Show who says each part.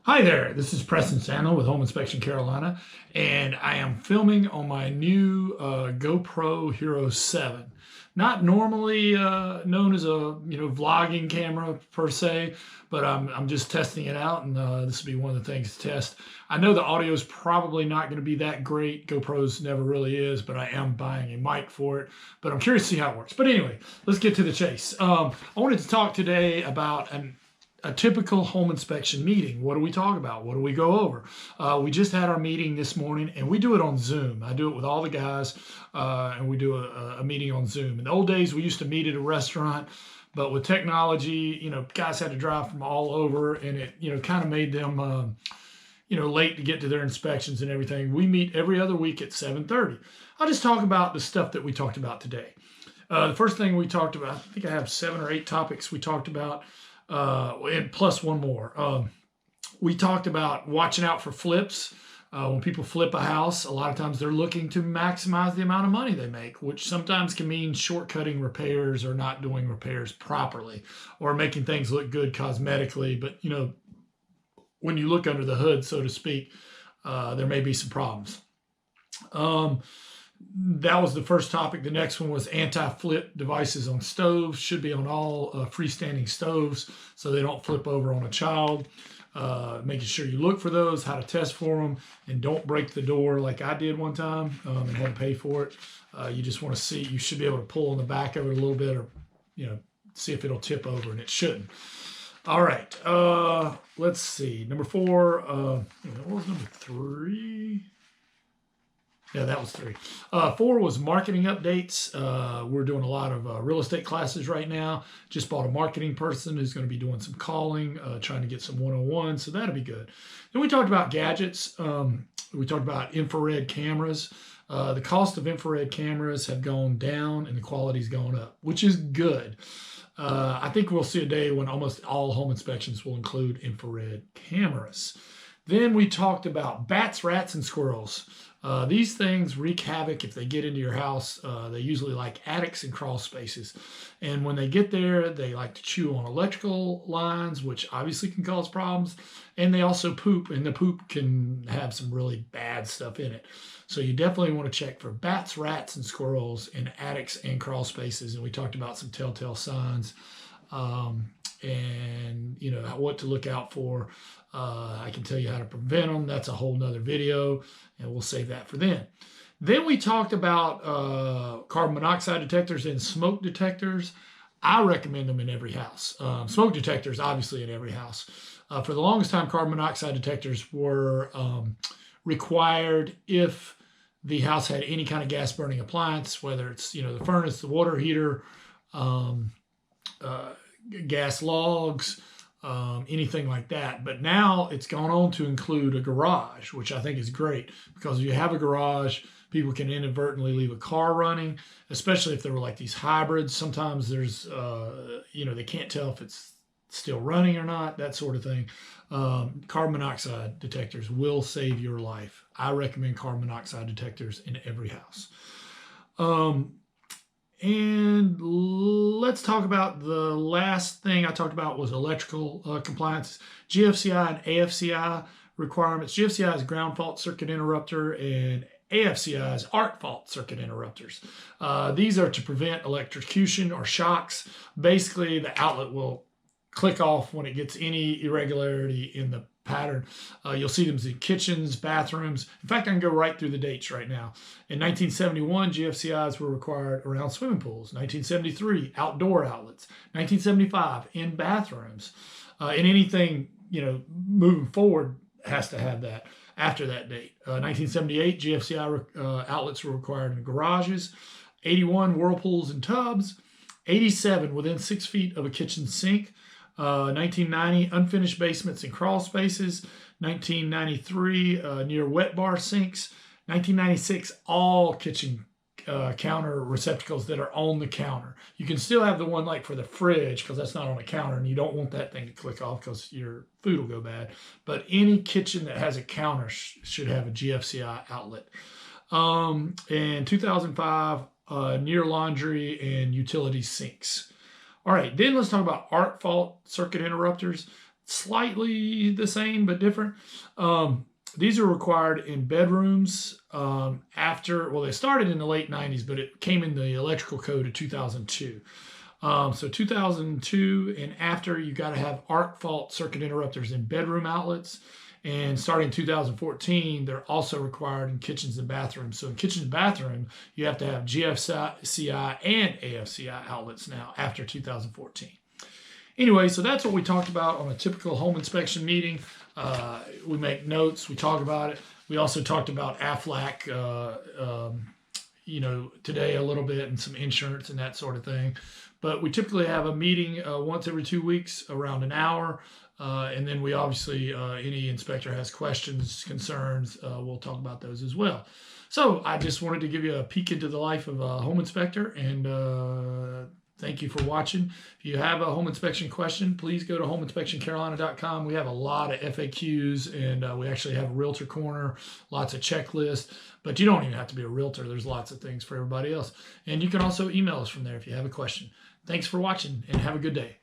Speaker 1: Hi there, this is Preston Sandel with Home Inspection Carolina, and I am filming on my new GoPro Hero 7. Not normally known as a vlogging camera per se, but I'm just testing it out, and this will be one of the things to test. I know the audio is probably not going to be that great. GoPro's never really is, but I am buying a mic for it. But I'm curious to see how it works. But anyway, let's get to the chase. I wanted to talk today about a typical home inspection meeting. What do we talk about? What do we go over? We just had our meeting this morning, and we do it on Zoom. I do it with all the guys, and we do a meeting on Zoom. In the old days, we used to meet at a restaurant, but with technology, guys had to drive from all over, and it, kind of made them, late to get to their inspections and everything. We meet every other week at 7:30. I'll just talk about the stuff that we talked about today. The first thing we talked about, I think I have 7 or 8 topics we talked about, and plus one more. We talked about watching out for flips. When people flip a house, a lot of times they're looking to maximize the amount of money they make, which sometimes can mean shortcutting repairs or not doing repairs properly or making things look good cosmetically. But, when you look under the hood, so to speak, there may be some problems. That was the first topic. The next one was anti-flip devices on stoves. Should be on all freestanding stoves so they don't flip over on a child. Making sure you look for those, how to test for them, and don't break the door like I did one time and had to pay for it. You just want to see, you should be able to pull on the back of it a little bit or, see if it'll tip over, and it shouldn't. All right. Let's see. Number 4. What was number 3? Yeah, that was 3. 4 was marketing updates. We're doing a lot of real estate classes right now. Just bought a marketing person who's going to be doing some calling, trying to get some 101, so that'll be good. Then we talked about gadgets. We talked about infrared cameras. The cost of infrared cameras have gone down and the quality's gone up, which is good. I think we'll see a day when almost all home inspections will include infrared cameras. Then we talked about bats, rats, and squirrels. These things wreak havoc if they get into your house. They usually like attics and crawl spaces. And when they get there, they like to chew on electrical lines, which obviously can cause problems. And they also poop, and the poop can have some really bad stuff in it. So you definitely want to check for bats, rats, and squirrels in attics and crawl spaces. And we talked about some telltale signs. And what to look out for. I can tell you how to prevent them. That's a whole nother video, and we'll save that for then. Then we talked about carbon monoxide detectors and smoke detectors. I recommend them in every house. Smoke detectors, obviously, in every house. For the longest time, carbon monoxide detectors were required if the house had any kind of gas burning appliance, whether it's the furnace, the water heater, gas logs, anything like that. But now it's gone on to include a garage, which I think is great, because if you have a garage, people can inadvertently leave a car running, especially if there were like these hybrids. Sometimes there's, they can't tell if it's still running or not, that sort of thing. Carbon monoxide detectors will save your life. I recommend carbon monoxide detectors in every house. And let's talk about the last thing I talked about was electrical compliance. GFCI and AFCI requirements. GFCI is ground fault circuit interrupter, and AFCI is arc fault circuit interrupters. These are to prevent electrocution or shocks. Basically, the outlet will click off when it gets any irregularity in the pattern. You'll see them in kitchens, bathrooms. In fact, I can go right through the dates right now. In 1971, GFCIs were required around swimming pools. 1973, outdoor outlets. 1975, in bathrooms. And anything, moving forward has to have that after that date. 1978, GFCI outlets were required in garages. 81, whirlpools and tubs. 87, within 6 feet of a kitchen sink. 1990, unfinished basements and crawl spaces. 1993, near wet bar sinks. 1996, all kitchen counter receptacles that are on the counter. You can still have the one like for the fridge, because that's not on a counter, and you don't want that thing to click off because your food will go bad. But any kitchen that has a counter should have a GFCI outlet. In 2005, near laundry and utility sinks. All right, then let's talk about arc fault circuit interrupters. slightly the same but different. These are required in bedrooms after, well, they started in the late 90s, but it came in the electrical code of 2002. So 2002 and after, you got to have arc fault circuit interrupters in bedroom outlets. And starting in 2014, they're also required in kitchens and bathrooms. So in kitchen and bathroom, you have to have GFCI and AFCI outlets now after 2014. Anyway, so that's what we talked about on a typical home inspection meeting. We make notes, we talk about it. We also talked about AFLAC, today a little bit, and some insurance and that sort of thing. But we typically have a meeting once every 2 weeks, around an hour. And then we obviously, any inspector has questions, concerns, we'll talk about those as well. So I just wanted to give you a peek into the life of a home inspector, and thank you for watching. If you have a home inspection question, please go to homeinspectioncarolina.com. We have a lot of FAQs, and we actually have a realtor corner, lots of checklists, but you don't even have to be a realtor. There's lots of things for everybody else. And you can also email us from there if you have a question. Thanks for watching, and have a good day.